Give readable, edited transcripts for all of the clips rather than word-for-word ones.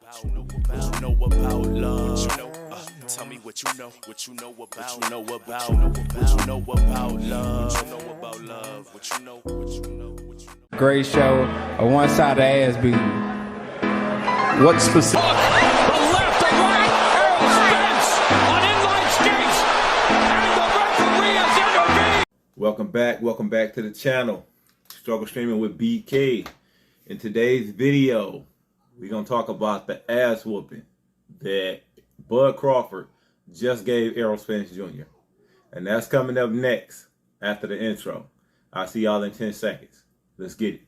What you know about love? Tell me what you know about what you know about love? What you know. Great show, a one-sided ass beating. What specific? From left to right, Errol Spence on inline skates, and the referee has intervened. Welcome back to the channel. Struggle Streaming with BK. In today's video, we're going to talk about the ass whooping that Bud Crawford just gave Errol Spence Jr. And that's coming up next after the intro. I'll see y'all in 10 seconds. Let's get it.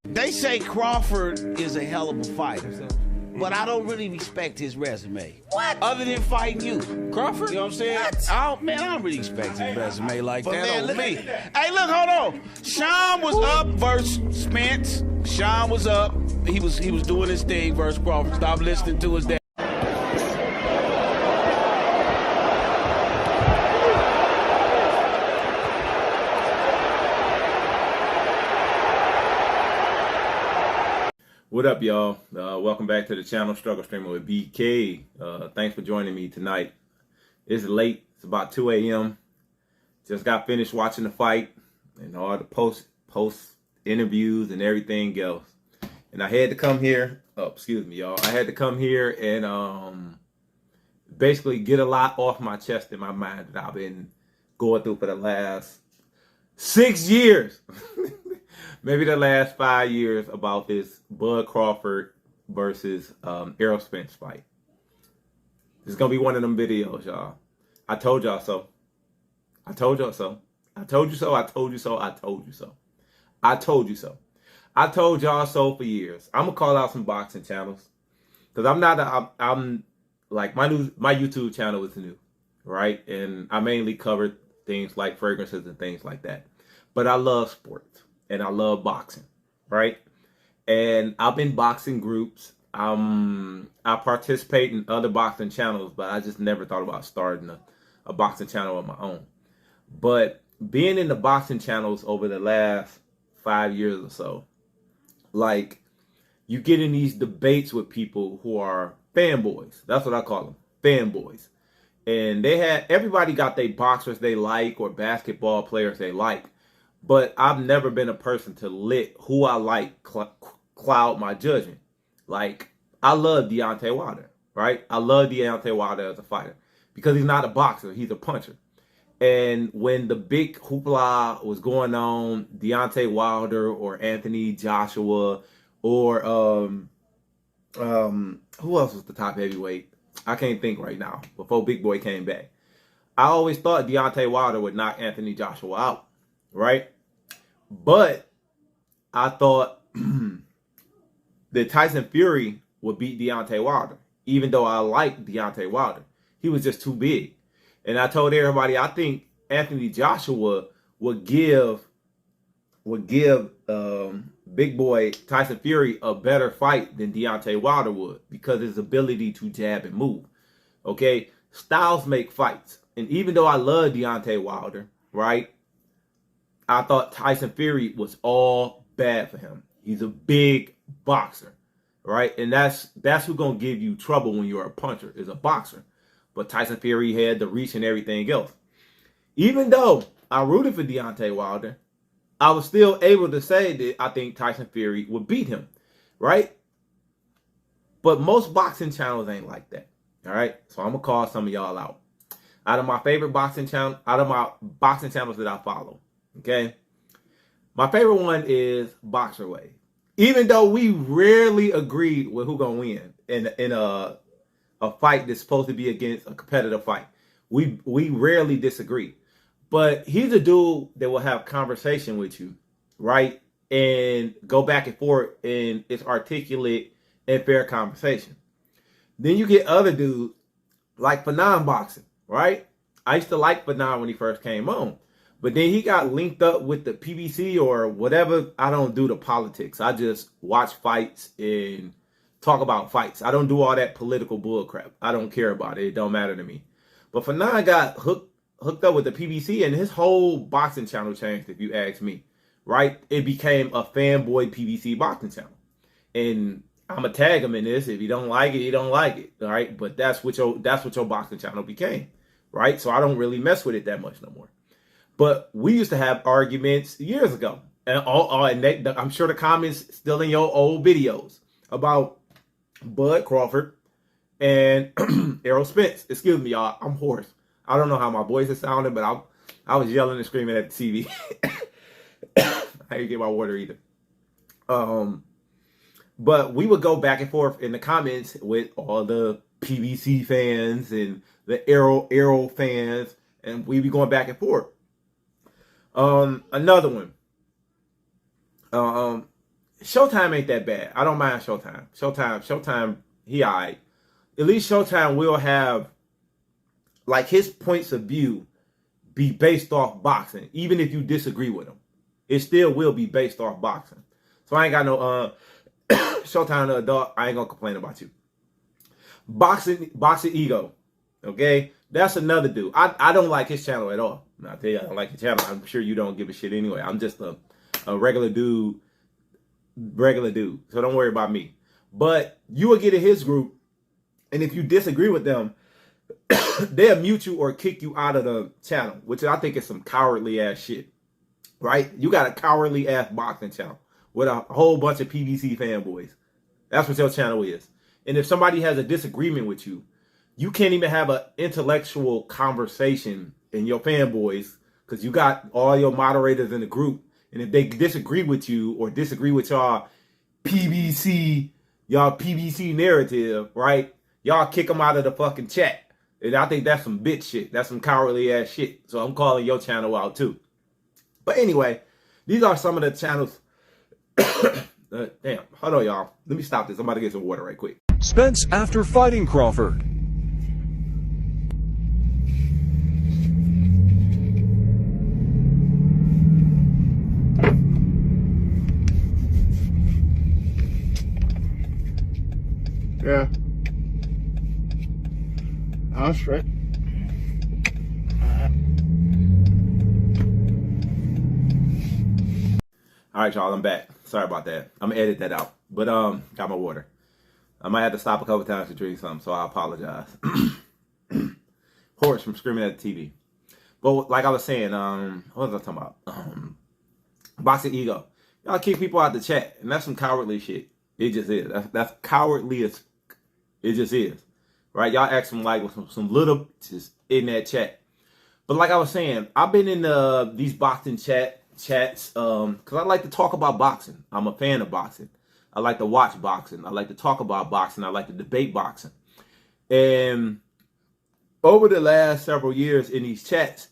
They say Crawford is a hell of a fighter, but I don't really respect his resume. What? Other than fighting you. Crawford? You know what I'm saying? I don't really respect his resume like that. Man, look, me. Hey, look, hold on. Sean was up versus Spence. Sean was up. He was doing his thing versus Crawford. Stop listening to his dad. What up, y'all? Welcome back to the channel, Struggle Streaming with BK. Thanks for joining me tonight. It's late. It's about 2 a.m. Just got finished watching the fight and all the post interviews and everything else. And I had to come here. Oh, excuse me, y'all. I had to come here and basically get a lot off my chest in my mind that I've been going through for the last 6 years. Maybe the last 5 years about this Bud Crawford versus Errol Spence fight. This is going to be one of them videos, y'all. I told y'all so. I told y'all so. I told you so. I told you so. I told you so. I told you so. I told y'all so for years. I'm going to call out some boxing channels. Because I'm like, my YouTube channel is new, right? And I mainly covered things like fragrances and things like that. But I love sports. And I love boxing, right? And I've been boxing groups. I participate in other boxing channels, but I just never thought about starting a boxing channel of my own. But being in the boxing channels over the last 5 years or so, like, you get in these debates with people who are fanboys. That's what I call them, fanboys. And everybody got their boxers they like or basketball players they like. But I've never been a person to let who I like cloud my judgment. Like, I love Deontay Wilder, right? I love Deontay Wilder as a fighter because he's not a boxer. He's a puncher. And when the big hoopla was going on, Deontay Wilder or Anthony Joshua or who else was the top heavyweight? I can't think right now. Before Big Boy came back, I always thought Deontay Wilder would knock Anthony Joshua out. Right? But I thought that Tyson Fury would beat Deontay Wilder, even though I like Deontay Wilder. He was just too big. And I told everybody I think Anthony Joshua would give big boy Tyson Fury a better fight than Deontay Wilder would because of his ability to jab and move. Okay? Styles make fights. And even though I love Deontay Wilder, right? I thought Tyson Fury was all bad for him. He's a big boxer, right? And that's who's going to give you trouble when you're a puncher, is a boxer. But Tyson Fury had the reach and everything else. Even though I rooted for Deontay Wilder, I was still able to say that I think Tyson Fury would beat him, right? But most boxing channels ain't like that, all right? So I'm going to call some of y'all out. Out of my boxing channels that I follow, okay, my favorite one is Boxer Wave. Even though we rarely agreed with who gonna win in a fight that's supposed to be against a competitive fight, we rarely disagree. But he's a dude that will have conversation with you, right, and go back and forth, and it's articulate and fair conversation. Then you get other dudes like Fanon Boxing, right? I used to like Fanon when he first came on. But then he got linked up with the PBC or whatever. I don't do the politics. I just watch fights and talk about fights. I don't do all that political bull crap. I don't care about it. It don't matter to me. But Fanon got hooked up with the PBC, and his whole boxing channel changed, if you ask me. Right? It became a Fanboy PBC boxing channel. And I'm gonna tag him in this. If you don't like it, you don't like it. All right. But that's what your boxing channel became. Right? So I don't really mess with it that much no more. But we used to have arguments years ago. And I'm sure the comments still in your old videos about Bud Crawford and Errol Spence. Excuse me, y'all. I'm hoarse. I don't know how my voice is sounding, but I was yelling and screaming at the TV. I didn't get my water either. But we would go back and forth in the comments with all the PBC fans and the Errol fans, and we'd be going back and forth. Another one. Showtime ain't that bad. I don't mind Showtime. Showtime, he alright. At least Showtime will have, like, his points of view be based off boxing, even if you disagree with him. It still will be based off boxing. So I ain't got no Showtime the adult. I ain't gonna complain about you. Boxing Ego. Okay, that's another dude. I don't like his channel at all. I tell you, I don't like his channel. I'm sure you don't give a shit anyway. I'm just a regular dude. So don't worry about me. But you will get in his group, and if you disagree with them, they'll mute you or kick you out of the channel, which I think is some cowardly ass shit. Right? You got a cowardly ass boxing channel with a whole bunch of PBC fanboys. That's what your channel is. And if somebody has a disagreement with you, you can't even have an intellectual conversation in your fanboys because you got all your moderators in the group. And if they disagree with you or disagree with y'all PBC narrative, right? Y'all kick them out of the fucking chat. And I think that's some bitch shit. That's some cowardly ass shit. So I'm calling your channel out too. But anyway, these are some of the channels. Damn, hold on, y'all. Let me stop this. I'm about to get some water right quick. Spence after fighting Crawford. Yeah. I'm straight. All right, y'all, I'm back. Sorry about that. I'm gonna edit that out. But got my water. I might have to stop a couple times to drink something, so I apologize. Hoarse from screaming at the TV. But like I was saying, what was I talking about? Boxing Ego. Y'all kick people out the chat, and that's some cowardly shit. It just is. That's cowardly as it just is. Right? Y'all ask some like some little just in that chat. But like I was saying, I've been in these boxing chats because I like to talk about boxing. I'm a fan of boxing. I like to watch boxing. I like to talk about boxing. I like to debate boxing. And over the last several years in these chats,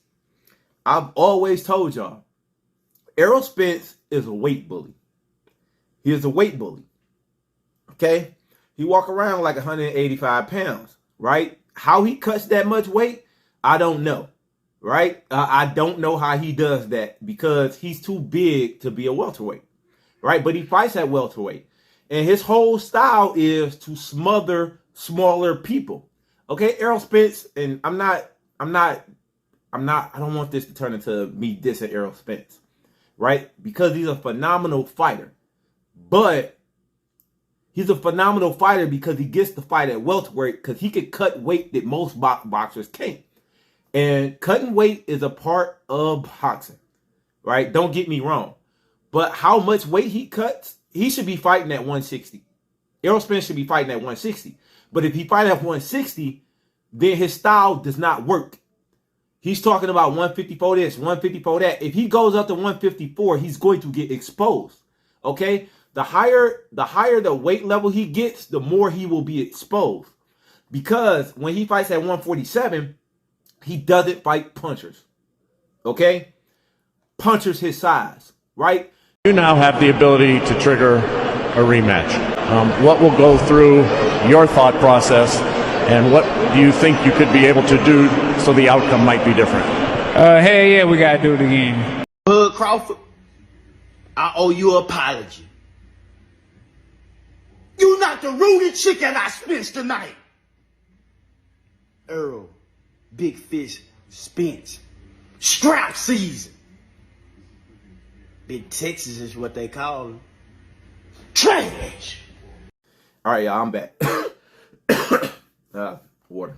I've always told y'all, Errol Spence is a weight bully. He is a weight bully. Okay? He walk around like 185 pounds, right? How he cuts that much weight, I don't know. Right? I don't know how he does that because he's too big to be a welterweight. Right? But he fights at welterweight. And his whole style is to smother smaller people. Okay? Errol Spence, and I don't want this to turn into me dissing Errol Spence. Right? Because he's a phenomenal fighter. But he's a phenomenal fighter because he gets to fight at welterweight because he can cut weight that most boxers can't. And cutting weight is a part of boxing, right? Don't get me wrong. But how much weight he cuts, he should be fighting at 160. Errol Spence should be fighting at 160. But if he fights at 160, then his style does not work. He's talking about 154 this, 154 that. If he goes up to 154, he's going to get exposed, okay? The higher the weight level he gets, the more he will be exposed. Because when he fights at 147, he doesn't fight punchers, okay? Punchers his size, right? You now have the ability to trigger a rematch. What will go through your thought process, and what do you think you could be able to do so the outcome might be different? Hell yeah, we gotta do it again. Bud Crawford, I owe you an apology. You not the rooted chicken I spent tonight. Errol, Big Fish Spence. Strap season. Big Texas is what they call him. Trash. All right, y'all, I'm back. Water.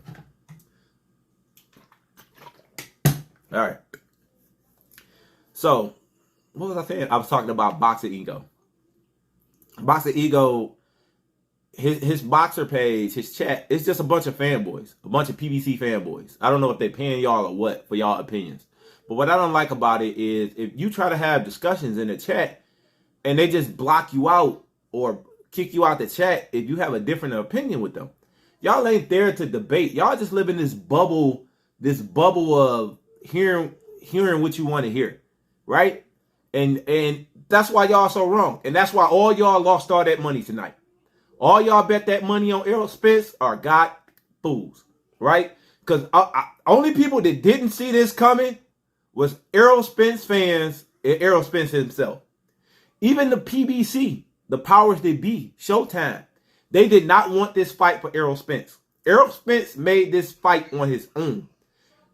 All right. So, what was I saying? I was talking about Boxer Ego. Boxer Ego, his boxer page, his chat, it's just a bunch of fanboys, a bunch of PBC fanboys. I don't know if they're paying y'all or what for y'all opinions. But what I don't like about it is if you try to have discussions in the chat and they just block you out or kick you out the chat if you have a different opinion with them. Y'all ain't there to debate. Y'all just live in this bubble of hearing what you want to hear, right? And that's why y'all so wrong. And that's why all y'all lost all that money tonight. All y'all bet that money on Errol Spence are got fools, right? Because only people that didn't see this coming was Errol Spence fans and Errol Spence himself. Even the PBC, the powers that be, Showtime, they did not want this fight for Errol Spence. Errol Spence made this fight on his own.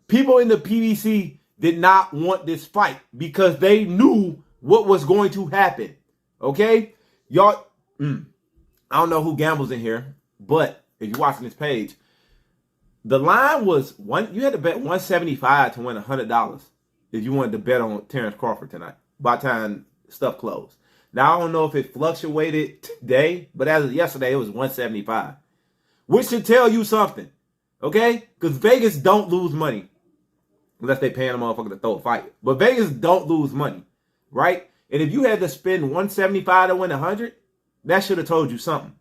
People in the PBC did not want this fight because they knew what was going to happen. Okay? Y'all, I don't know who gambles in here, but if you're watching this page, the line was you had to bet $175 to win $100 if you wanted to bet on Terrence Crawford tonight by the time stuff closed. Now, I don't know if it fluctuated today, but as of yesterday, it was $175, which should tell you something, okay? Because Vegas don't lose money unless they paying a motherfucker to throw a fight. But Vegas don't lose money, right? And if you had to spend $175 to win $100, that should have told you something.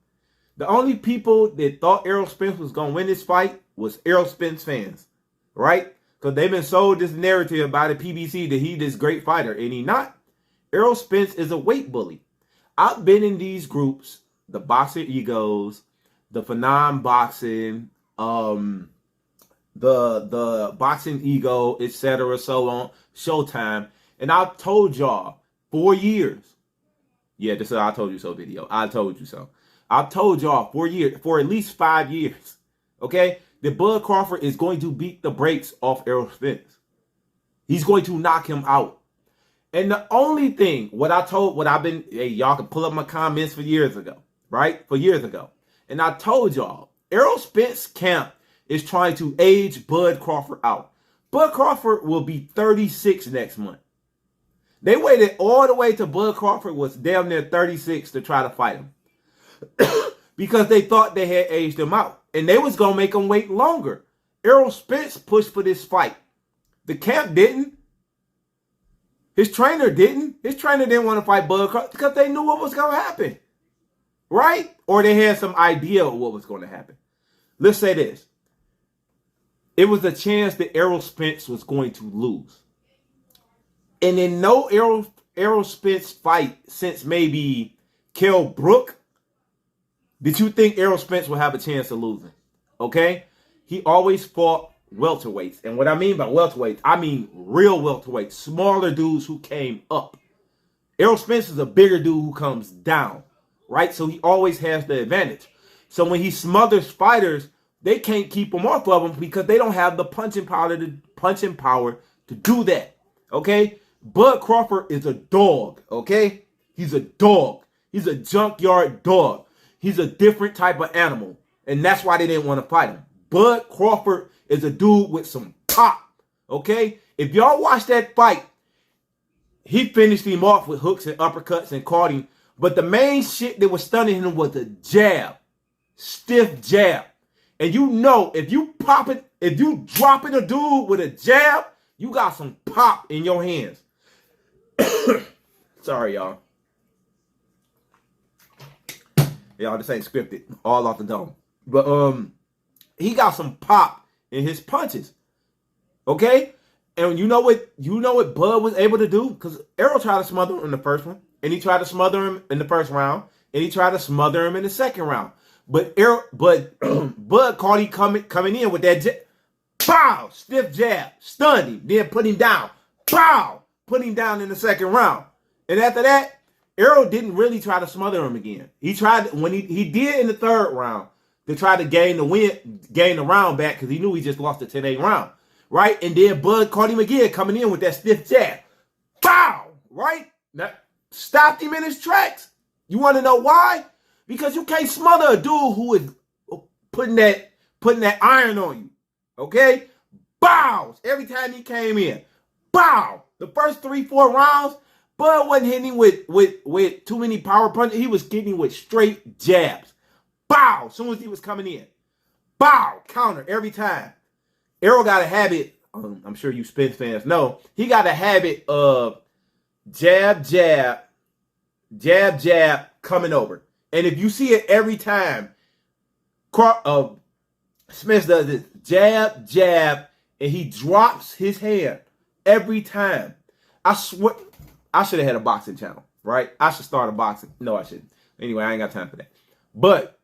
The only people that thought Errol Spence was going to win this fight was Errol Spence fans, right? Because they've been sold this narrative by the PBC that he's this great fighter, and he not. Errol Spence is a weight bully. I've been in these groups, the Boxer Egos, the Phenom Boxing, the Boxing Ego, etc., so on, Showtime, and I've told y'all for years. Yeah, this is an I told you so video. I told you so. I've told y'all for at least 5 years, okay, that Bud Crawford is going to beat the brakes off Errol Spence. He's going to knock him out. And the only thing, y'all can pull up my comments for years ago, right? For years ago. And I told y'all, Errol Spence camp is trying to age Bud Crawford out. Bud Crawford will be 36 next month. They waited all the way till Bud Crawford was damn near 36 to try to fight him. Because they thought they had aged him out. And they was going to make him wait longer. Errol Spence pushed for this fight. The camp didn't. His trainer didn't. His trainer didn't want to fight Bud Crawford because they knew what was going to happen. Right? Or they had some idea of what was going to happen. Let's say this. It was a chance that Errol Spence was going to lose. And in no Errol Spence fight since maybe Kell Brook, did you think Errol Spence would have a chance of losing? Okay? He always fought welterweights. And what I mean by welterweights, I mean real welterweights, smaller dudes who came up. Errol Spence is a bigger dude who comes down, right? So he always has the advantage. So when he smothers fighters, they can't keep him off of him because they don't have the punching power to do that, okay? Bud Crawford is a dog, okay? He's a dog. He's a junkyard dog. He's a different type of animal, and that's why they didn't want to fight him. Bud Crawford is a dude with some pop, okay? If y'all watch that fight, he finished him off with hooks and uppercuts and caught him. But the main shit that was stunning him was a jab, stiff jab. And you know, if you dropping a dude with a jab, you got some pop in your hands. Sorry, y'all. Y'all, this ain't scripted. All off the dome. But he got some pop in his punches. Okay? And you know what Bud was able to do? Because Errol tried to smother him in the first one. And he tried to smother him in the first round. And he tried to smother him in the second round. But Bud caught him coming in with that pow, stiff jab, stunned him, then put him down. Pow, put him down in the second round. And after that, Errol didn't really try to smother him again. He tried when he did in the third round to try to gain the round back because he knew he just lost the 10-8 round, right? And then Bud caught him again coming in with that stiff jab. Pow! Right? Now, stopped him in his tracks. You want to know why? Because you can't smother a dude who is putting that iron on you. Okay? Bows! Every time he came in. Bow! The first 3-4 rounds, Bud wasn't hitting him with too many power punches. He was getting him with straight jabs. Bow! As soon as he was coming in. Bow! Counter every time. Errol got a habit, I'm sure you Spence fans know, he got a habit of jab, jab, jab, jab, coming over. And if you see it every time, Spence does this jab, jab, and he drops his hand every time. I swear, I should have had a boxing channel, right? I should start a boxing. No, I shouldn't. Anyway, I ain't got time for that. But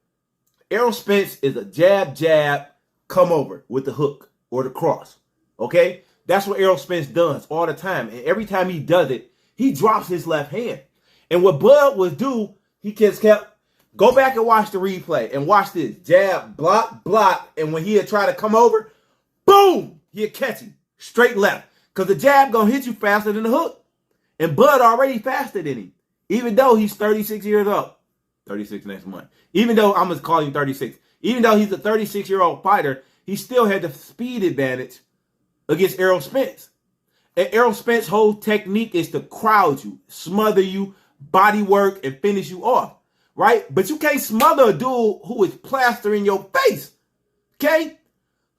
Errol Spence is a jab, jab, come over with the hook or the cross, okay? That's what Errol Spence does all the time. And every time he does it, he drops his left hand. And what Bud would do, he just kept, go back and watch the replay and watch this. Jab, block, block. And when he had tried to come over, boom, he'd catch him straight left. Because the jab going to hit you faster than the hook. And Bud already faster than him. Even though he's 36 years old. 36 next month. Even though I'm going to call him 36. Even though he's a 36-year-old fighter, he still had the speed advantage against Errol Spence. And Errol Spence's whole technique is to crowd you, smother you, body work, and finish you off. Right? But you can't smother a dude who is plastering your face. Okay?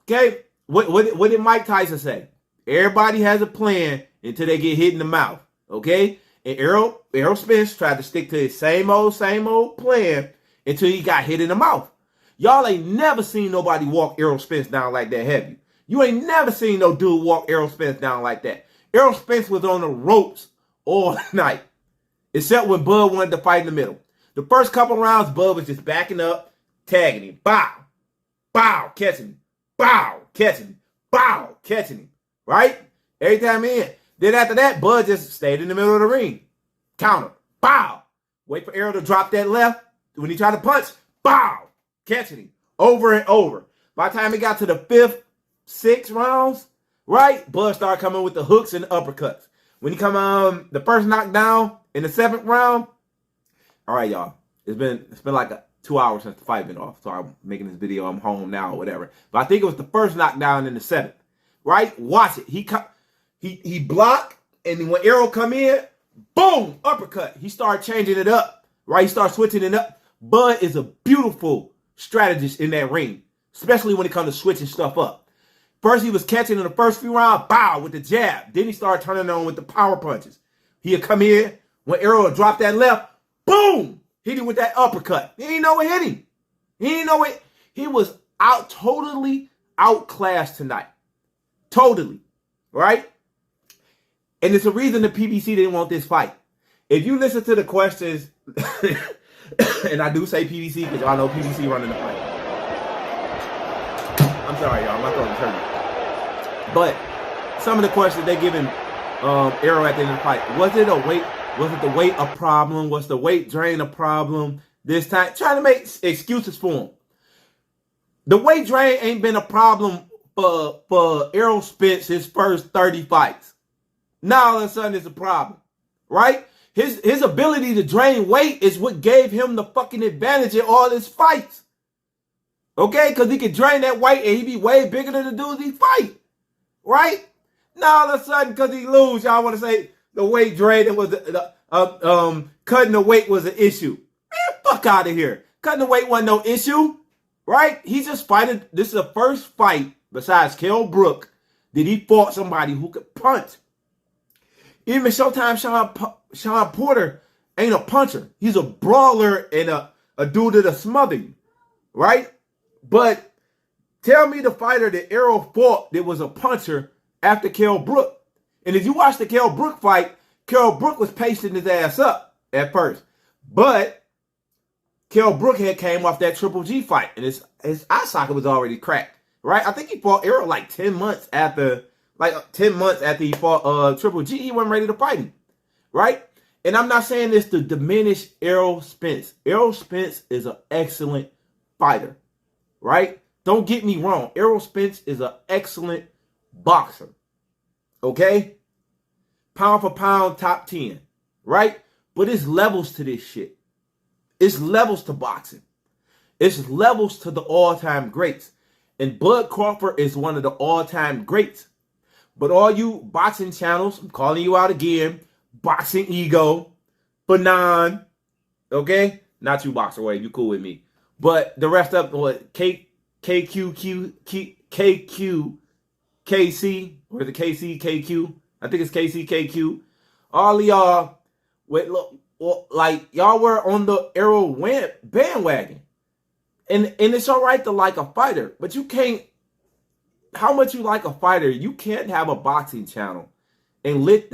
Okay? What did Mike Tyson say? Everybody has a plan until they get hit in the mouth. Okay? And Errol Spence tried to stick to his same old plan until he got hit in the mouth. Y'all ain't never seen nobody walk Errol Spence down like that, have you? You ain't never seen no dude walk Errol Spence down like that. Errol Spence was on the ropes all night, except when Bud wanted to fight in the middle. The first couple rounds, Bud was just backing up, tagging him. Bow, bow, catching him. Bow, catching him. Bow, catching him. Right? Every time in. Then after that, Bud just stayed in the middle of the ring. Counter. Bow. Wait for Errol to drop that left. When he tried to punch, bow. Catching him. Over and over. By the time he got to the 5th, 6th rounds, right? Bud started coming with the hooks and the uppercuts. When he come on the first knockdown in the 7th round, all right, y'all. It's been like 2 hours since the fight been off. So I'm making this video. I'm home now or whatever. But I think it was the first knockdown in the 7th. Right? Watch it. He blocked, and when Errol come in, boom, uppercut. He started changing it up. Right? He started switching it up. Bud is a beautiful strategist in that ring, especially when it comes to switching stuff up. First, he was catching in the first few rounds, bow, with the jab. Then he started turning on with the power punches. He'd come in, when Errol would drop that left, boom, hit him with that uppercut. He didn't know what hit him. He didn't know it. He was totally outclassed tonight. Totally. Right? And it's a reason the PBC didn't want this fight. If you listen to the questions, and I do say PBC because y'all know PBC running the fight. I'm sorry, y'all. My throat is hurting. But some of the questions they're giving Errol at the end of the fight. Was it the weight a problem? Was the weight drain a problem this time? Trying to make excuses for him. The weight drain ain't been a problem for Errol Spence his first 30 fights. Now all of a sudden it's a problem. Right? His ability to drain weight is what gave him the fucking advantage in all his fights. Okay? Because he could drain that weight and he'd be way bigger than the dudes he fight. Right? Now all of a sudden, because he lose, y'all want to say the weight drain was cutting the weight was an issue. Man, fuck out of here. Cutting the weight wasn't no issue. Right? He just fighting. This is the first fight besides Kell Brook that he fought somebody who could punch. Even Showtime Sean Porter ain't a puncher. He's a brawler and a dude that'll smother you. Right? But tell me the fighter that Errol fought that was a puncher after Kell Brook. And if you watch the Kell Brook fight, Kell Brook was pasting his ass up at first. But Kell Brook had came off that Triple G fight. And his eye socket was already cracked. Right? I think he fought Errol like 10 months after he fought Triple G. He wasn't ready to fight him. Right? And I'm not saying this to diminish Errol Spence. Errol Spence is an excellent fighter. right? Don't get me wrong. Errol Spence is an excellent boxer, okay? Pound for pound, top 10, right? But it's levels to this shit. It's levels to boxing. It's levels to the all-time greats. And Bud Crawford is one of the all-time greats. But all you boxing channels, I'm calling you out again, Boxing Ego, Fanon, okay? Not you, Boxer Wave, you cool with me. But the rest of what, KQ, KC, or is it KC, KQ? I think it's KC, KQ. All of y'all, like, y'all were on the Errol bandwagon. And it's all right to like a fighter, but you can't, how much you like a fighter, you can't have a boxing channel and let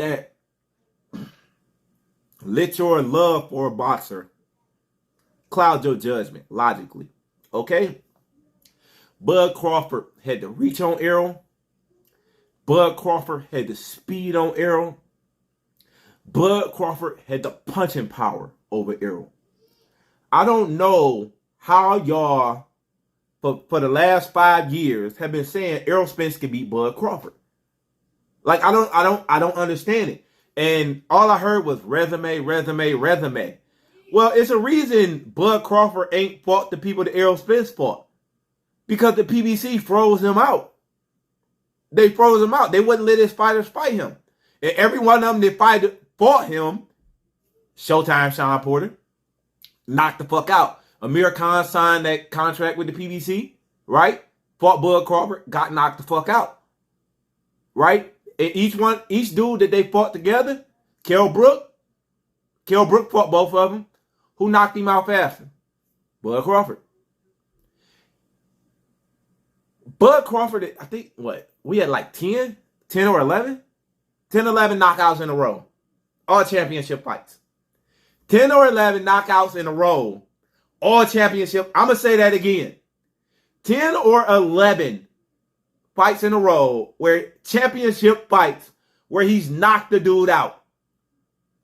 your love for a boxer cloud your judgment, logically. Okay? Bud Crawford had the reach on Errol. Bud Crawford had the speed on Errol. Bud Crawford had the punching power over Errol. I don't know how y'all, for the last 5 years, have been saying Errol Spence can beat Bud Crawford. Like, I don't understand it. And all I heard was resume. Well, it's a reason Bud Crawford ain't fought the people that Errol Spence fought. Because the PBC froze him out. They froze him out. They wouldn't let his fighters fight him. And every one of them that fought him, Showtime Sean Porter, knocked the fuck out. Amir Khan signed that contract with the PBC, right? Fought Bud Crawford, got knocked the fuck out. Right? And each dude that they fought together, Kell Brook fought both of them. Who knocked him out faster? Bud Crawford. Bud Crawford, I think, we had like 10 or 11? 10, 11 knockouts in a row. All championship fights. 10 or 11 knockouts in a row. All championship. I'm going to say that again. 10 or 11 fights in a row where championship fights where he's knocked the dude out.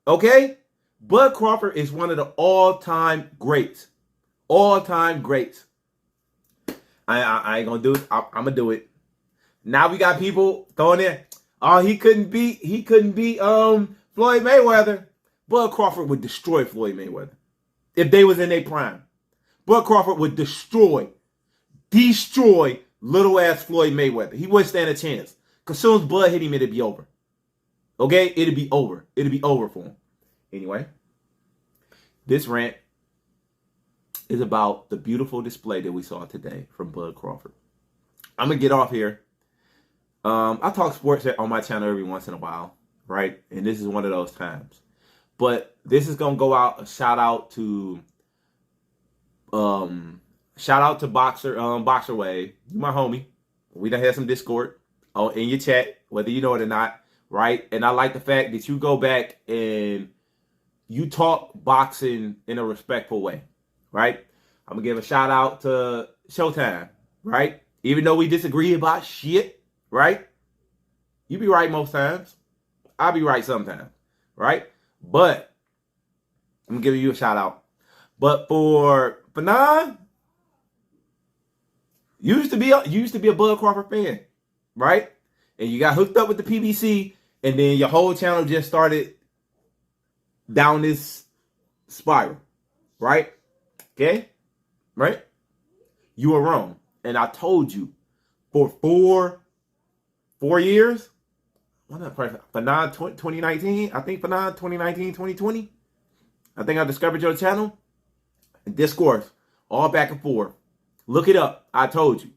Okay? Bud Crawford is one of the all-time greats. All-time greats. I ain't going to do it. I'm going to do it. Now we got people throwing in, oh, he couldn't beat Floyd Mayweather. Bud Crawford would destroy Floyd Mayweather if they was in their prime. Bud Crawford would destroy little ass Floyd Mayweather. He wouldn't stand a chance. Because as soon as Bud hit him, it'd be over. Okay? It'd be over. It'd be over for him. Anyway, this rant is about the beautiful display that we saw today from Bud Crawford. I'm going to get off here. I talk sports on my channel every once in a while, right? And this is one of those times. But this is going to go out, a shout out to Boxer Wave, my homie. We done had some Discord in your chat, whether you know it or not, right? And I like the fact that you go back and you talk boxing in a respectful way, right? I'm going to give a shout out to Showtime, right? Even though we disagree about shit, right? You be right most times. I'll be right sometimes, right? But I'm going to give you a shout out. But for Fanon, you used to be a Bud Crawford fan, right? And you got hooked up with the PBC, and then your whole channel just started down this spiral, right? Okay? Right? You were wrong. And I told you for four years, Fanon 2019, I think Fanon 2019, 2020, I think I discovered your channel. And discourse, all back and forth. Look it up. I told you.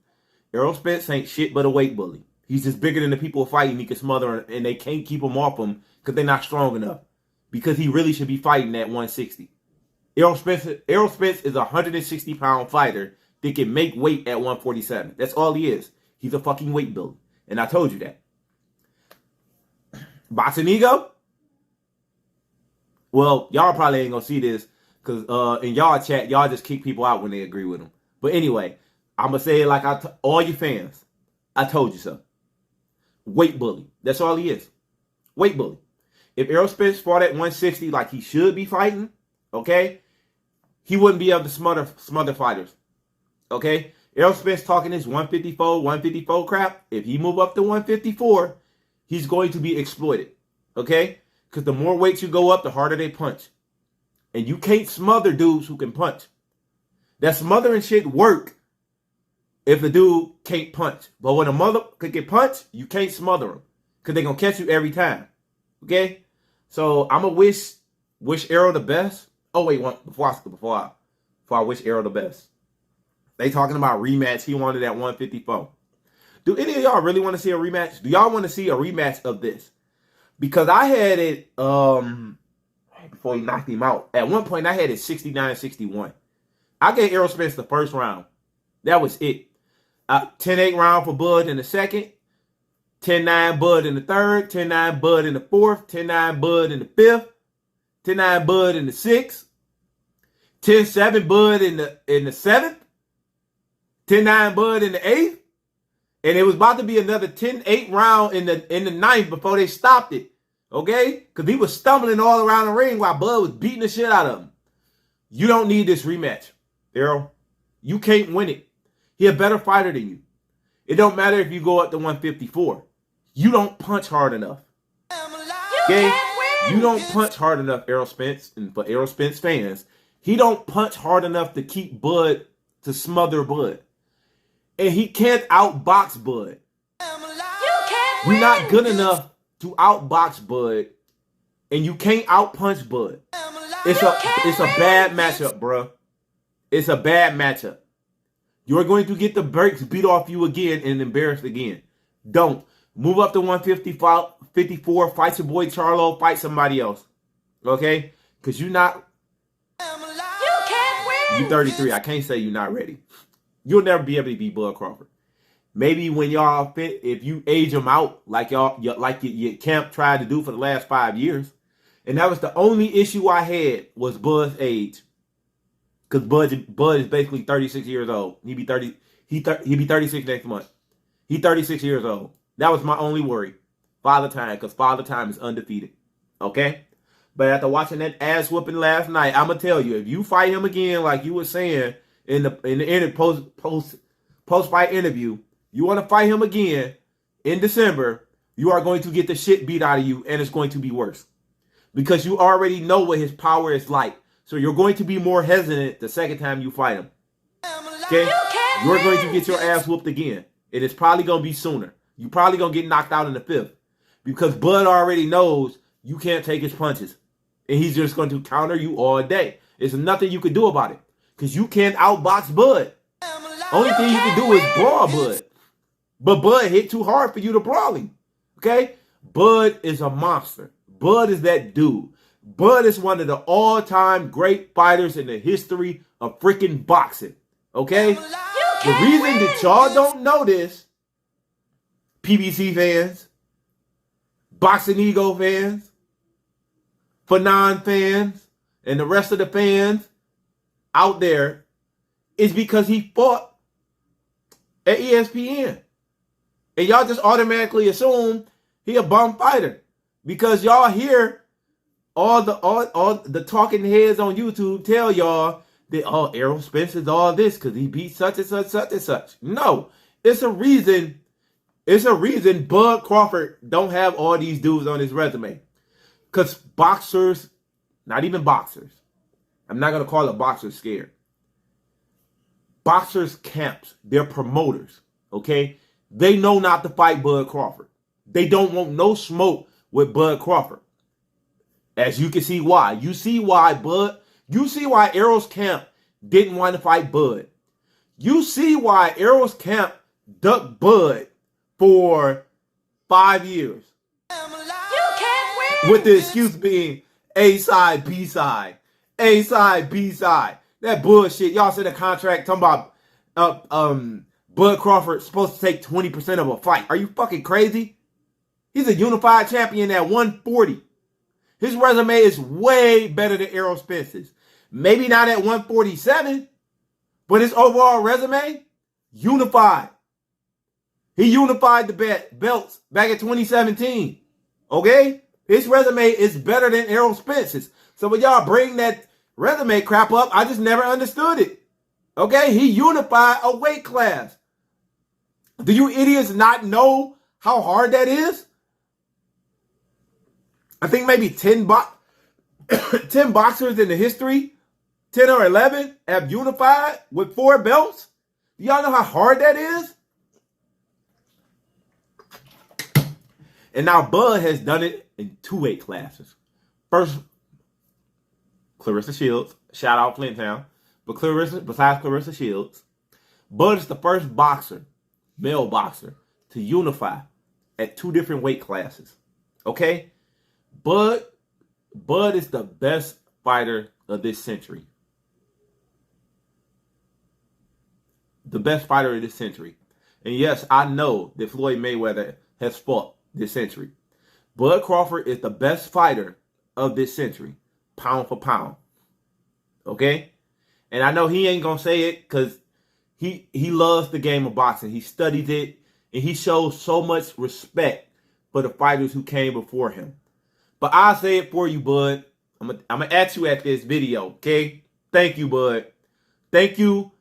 Errol Spence ain't shit but a weight bully. He's just bigger than the people fighting. He can smother, and they can't keep him off him because they're not strong enough. Because he really should be fighting at 160. Errol Spence is a 160-pound fighter that can make weight at 147. That's all he is. He's a fucking weight bully. And I told you that. Boxing Ego? Well, y'all probably ain't going to see this because in y'all chat, y'all just kick people out when they agree with them. But anyway, I'm going to say it like all you fans. I told you so. Weight bully. That's all he is. Weight bully. If Errol Spence fought at 160 like he should be fighting, okay, he wouldn't be able to smother fighters. Okay? Errol Spence talking this 154 crap. If he move up to 154, he's going to be exploited. Okay? Because the more weight you go up, the harder they punch. And you can't smother dudes who can punch. That smothering shit work if the dude can't punch. But when a mother could get punched, you can't smother them. Because they're going to catch you every time. Okay? So I'm going to wish Errol the best. Oh, wait, before I wish Errol the best. They talking about rematch. He wanted at 154. Do any of y'all really want to see a rematch? Do y'all want to see a rematch of this? Because I had it, before he knocked him out. At one point, I had it 69-61. I gave Errol Spence the first round. That was it. 10-8 round for Bud in the second. 10-9 Bud in the third. 10-9 Bud in the fourth. 10-9 Bud in the fifth. 10-9 Bud in the sixth. 10-7 Bud in the seventh. 10-9 Bud in the eighth. And it was about to be another 10-8 round in the ninth before they stopped it. Okay? Because he was stumbling all around the ring while Bud was beating the shit out of him. You don't need this rematch, Errol. You can't win it. He's a better fighter than you. It don't matter if you go up to 154. You don't punch hard enough. Okay? You don't punch hard enough, Errol Spence. And for Errol Spence fans, he don't punch hard enough to keep Bud, to smother Bud. And he can't outbox Bud. You're not good enough to outbox Bud. And you can't outpunch Bud. It's a bad matchup, bro. It's a bad matchup. You're going to get the brakes beat off you again and embarrassed again. Don't. Move up to 154, fight your boy Charlo, fight somebody else. Okay? Because you're not... You can't win! You're 33. I can't say you're not ready. You'll never be able to beat Bud Crawford. Maybe when y'all fit, if you age them out like your camp tried to do for the last 5 years. And that was the only issue I had was Bud's age. Because Bud is basically 36 years old. He'll be 36 next month. He's 36 years old. That was my only worry. Father Time, because Father Time is undefeated. Okay? But after watching that ass whooping last night, I'm gonna tell you, if you fight him again, like you were saying in the post-fight interview, you want to fight him again in December, you are going to get the shit beat out of you, and it's going to be worse. Because you already know what his power is like. So you're going to be more hesitant the second time you fight him. Okay? You're going to get your ass whooped again. It is probably going to be sooner. You're probably going to get knocked out in the fifth. Because Bud already knows you can't take his punches. And he's just going to counter you all day. There's nothing you can do about it. Because you can't outbox Bud. Only thing you can do is brawl Bud. But Bud hit too hard for you to brawl him. Okay? Bud is a monster. Bud is that dude. Bud is one of the all-time great fighters in the history of freaking boxing. Okay? The reason that y'all don't know this, PBC fans, Boxing Ego fans, Fanon fans, and the rest of the fans out there, is because he fought at ESPN. And y'all just automatically assume he a bum fighter. Because y'all hear all the talking heads on YouTube tell y'all that, oh, Errol Spence is all this because he beat such and such, such and such. No, it's a reason. It's a reason Bud Crawford don't have all these dudes on his resume. Because boxers, not even boxers, I'm not going to call it boxers scared. Boxers camps, they're promoters, okay? They know not to fight Bud Crawford. They don't want no smoke with Bud Crawford. As you can see why. You see why Errol's camp didn't want to fight Bud. You see why Errol's camp ducked Bud for 5 years. You can't win. With the excuse being A side, B side. A side, B side. That bullshit. Y'all said a contract talking about Bud Crawford supposed to take 20% of a fight. Are you fucking crazy? He's a unified champion at 140. His resume is way better than Errol Spence's. Maybe not at 147, but his overall resume, unified. He unified the belts back in 2017. Okay? His resume is better than Errol Spence's. So when y'all bring that resume crap up, I just never understood it. Okay, he unified a weight class. Do you idiots not know how hard that is? I think maybe 10 boxers in the history, 10 or 11, have unified with 4 belts. Do y'all know how hard that is? And now Bud has done it in 2 weight classes. First, Clarissa Shields. Shout out Flint Town. But besides Clarissa Shields, Bud is the first boxer, male boxer, to unify at 2 different weight classes. Okay? Bud is the best fighter of this century. The best fighter of this century. And yes, I know that Floyd Mayweather has fought this century. Bud Crawford is the best fighter of this century, pound for pound. Okay? And I know he ain't going to say it because he loves the game of boxing. He studied it, and he shows so much respect for the fighters who came before him. But I'll say it for you, Bud. I'm going to at you at this video, okay? Thank you, Bud. Thank you.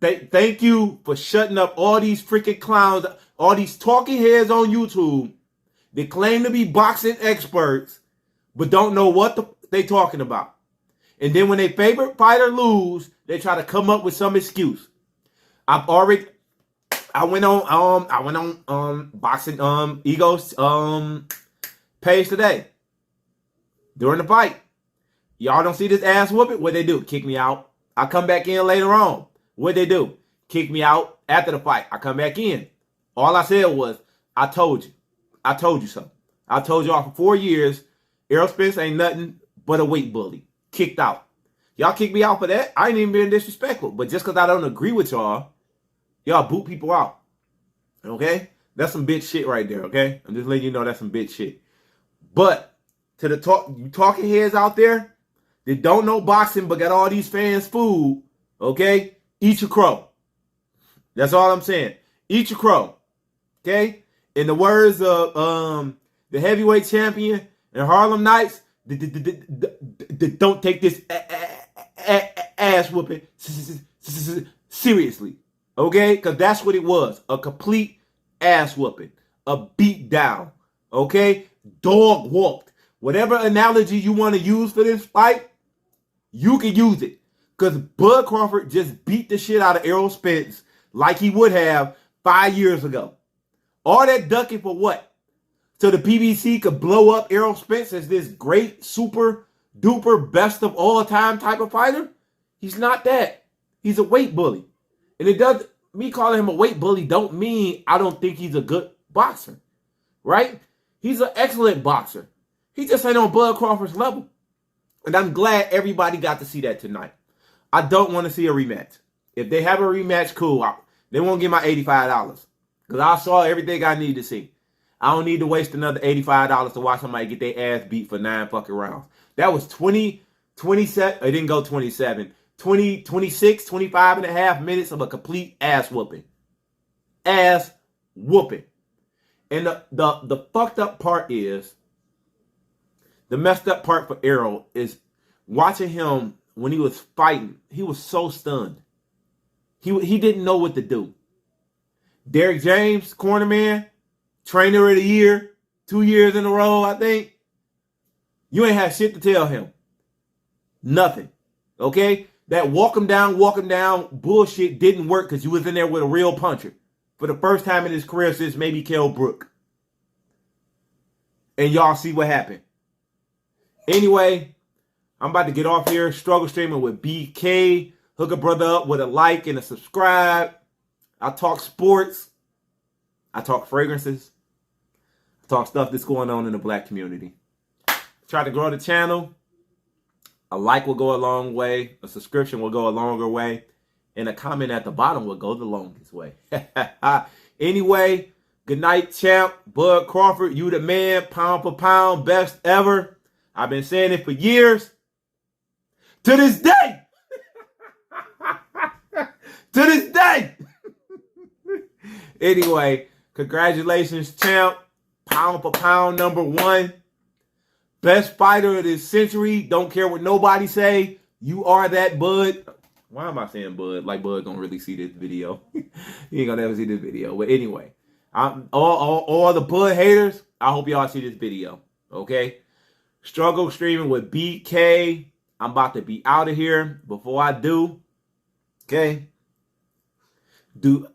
Thank you for shutting up all these freaking clowns, all these talking heads on YouTube that claim to be boxing experts, but don't know what they talking about. And then when their favorite fighter lose, they try to come up with some excuse. I went on Boxing Ego's page today during the fight. Y'all don't see this ass whooping? What they do? Kick me out. I come back in later on. What they do? Kick me out after the fight. I come back in. All I said was, I told you. I told you so. I told y'all for 4 years, Errol Spence ain't nothing but a weight bully. Kicked out. Y'all kicked me out for that. I ain't even being disrespectful. But just because I don't agree with y'all boot people out. Okay? That's some bitch shit right there, okay? I'm just letting you know that's some bitch shit. But to the talking heads out there that don't know boxing but got all these fans fooled, okay? Eat your crow. That's all I'm saying. Eat your crow. Okay? In the words of the heavyweight champion and Harlem Knights, don't take this ass whooping seriously. Okay? Because that's what it was. A complete ass whooping. A beat down. Okay? Dog walked. Whatever analogy you want to use for this fight, you can use it. Because Bud Crawford just beat the shit out of Errol Spence like he would have 5 years ago. All that ducking for what? So the PBC could blow up Errol Spence as this great, super duper, best of all time type of fighter? He's not that. He's a weight bully. And me calling him a weight bully don't mean I don't think he's a good boxer. Right? He's an excellent boxer. He just ain't on Bud Crawford's level. And I'm glad everybody got to see that tonight. I don't want to see a rematch. If they have a rematch, cool. They won't get my $85. Because I saw everything I need to see. I don't need to waste another $85 to watch somebody get their ass beat for 9 fucking rounds. That was 27. It didn't go 27. 26, 25 and a half minutes of a complete ass whooping. Ass whooping. And the fucked up part is, the messed up part for Errol is watching him when he was fighting. He was so stunned. He didn't know what to do. Derrick James, cornerman, trainer of the year, 2 years in a row, I think. You ain't had shit to tell him. Nothing. Okay? That walk him down bullshit didn't work because you was in there with a real puncher. For the first time in his career since maybe Kell Brook. And y'all see what happened. Anyway, I'm about to get off here. Struggle streaming with BK. Hook a brother up with a like and a subscribe. I talk sports. I talk fragrances. I talk stuff that's going on in the black community. Try to grow the channel. A like will go a long way. A subscription will go a longer way. And a comment at the bottom will go the longest way. Anyway, good night, champ. Bud Crawford, you the man. Pound for pound, best ever. I've been saying it for years. To this day. To this day. Anyway, congratulations, champ. Pound for pound, #1. Best fighter of this century. Don't care what nobody say. You are that, Bud. Why am I saying Bud? Like Bud gonna really see this video. He ain't gonna ever see this video. But anyway, all the Bud haters, I hope y'all see this video. Okay? Struggle streaming with BK. I'm about to be out of here. Before I do, okay?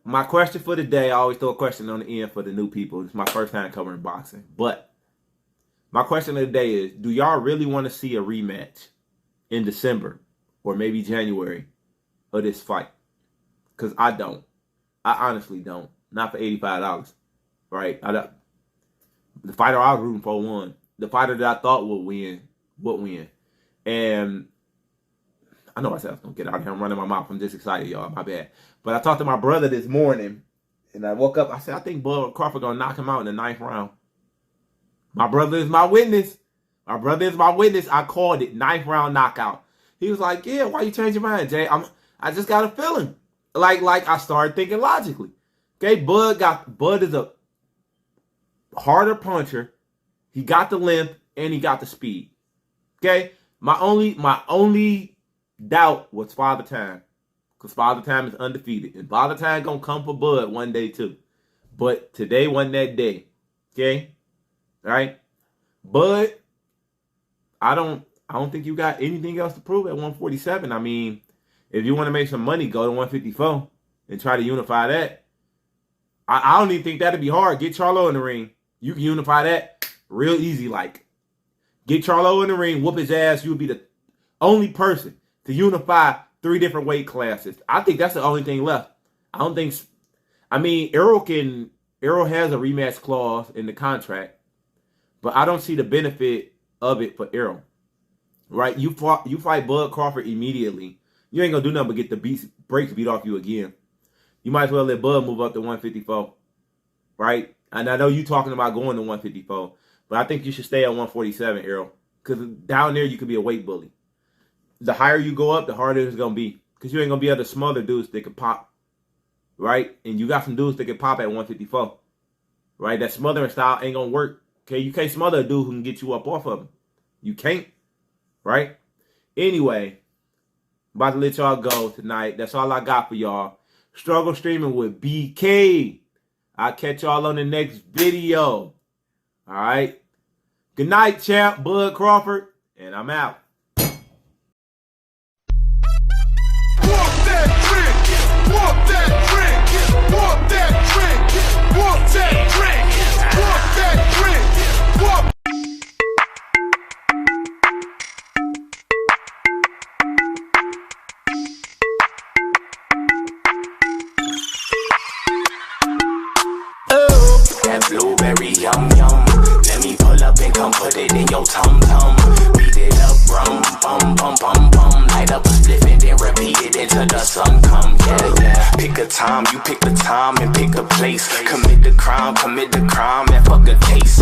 My question for the day, I always throw a question on the end for the new people. It's my first time covering boxing. But my question of the day is, do y'all really want to see a rematch in December or maybe January of this fight? Because I don't. I honestly don't. Not for $85, right? The fighter I was rooting for won. The fighter that I thought would win. And I know I said I was going to get out of here. I'm running my mouth. I'm just excited, y'all. My bad. But I talked to my brother this morning, and I woke up. I said, I think Bud Crawford going to knock him out in the 9th round. My brother is my witness. My brother is my witness. I called it 9th round knockout. He was like, yeah, why you change your mind, Jay? I just got a feeling. Like I started thinking logically. Okay, Bud is a harder puncher. He got the length and he got the speed. Okay? My only doubt was Father Time. Because Father Time is undefeated. And Father Time gonna come for Bud one day too. But today wasn't that day. Okay? Right? Bud, I don't think you got anything else to prove at 147. I mean, if you want to make some money, go to 154 and try to unify that. I don't even think that'd be hard. Get Charlo in the ring. You can unify that real easy. Like, get Charlo in the ring, whoop his ass. You'll be the only person to unify 3 different weight classes. I think that's the only thing left. Errol has a rematch clause in the contract, but I don't see the benefit of it for Errol. Right? You fight Bud Crawford immediately. You ain't gonna do nothing but get the brakes beat off you again. You might as well let Bud move up to 154. Right? And I know you talking about going to 154, but I think you should stay at 147, Errol. Because down there you could be a weight bully. The higher you go up, the harder it's gonna be. Because you ain't gonna be able to smother dudes that can pop. Right? And you got some dudes that can pop at 154. Right? That smothering style ain't gonna work. Okay? You can't smother a dude who can get you up off of him. You can't. Right? Anyway, about to let y'all go tonight. That's all I got for y'all. Struggle streaming with BK. I'll catch y'all on the next video. All right? Good night, champ. Bud Crawford. And I'm out. Walk that trick. Walk that trick. Walk that trick. Walk that trick. Walk that trick. Walk. That blueberry yum yum. Let me pull up and come put it in your tum tum. Beat it up, rum, bum bum bum bum. Light up a spliff and then repeat it until the sun come. Yeah, yeah. Pick a time, you pick the time and pick a place. Commit the crime, and fuck a case.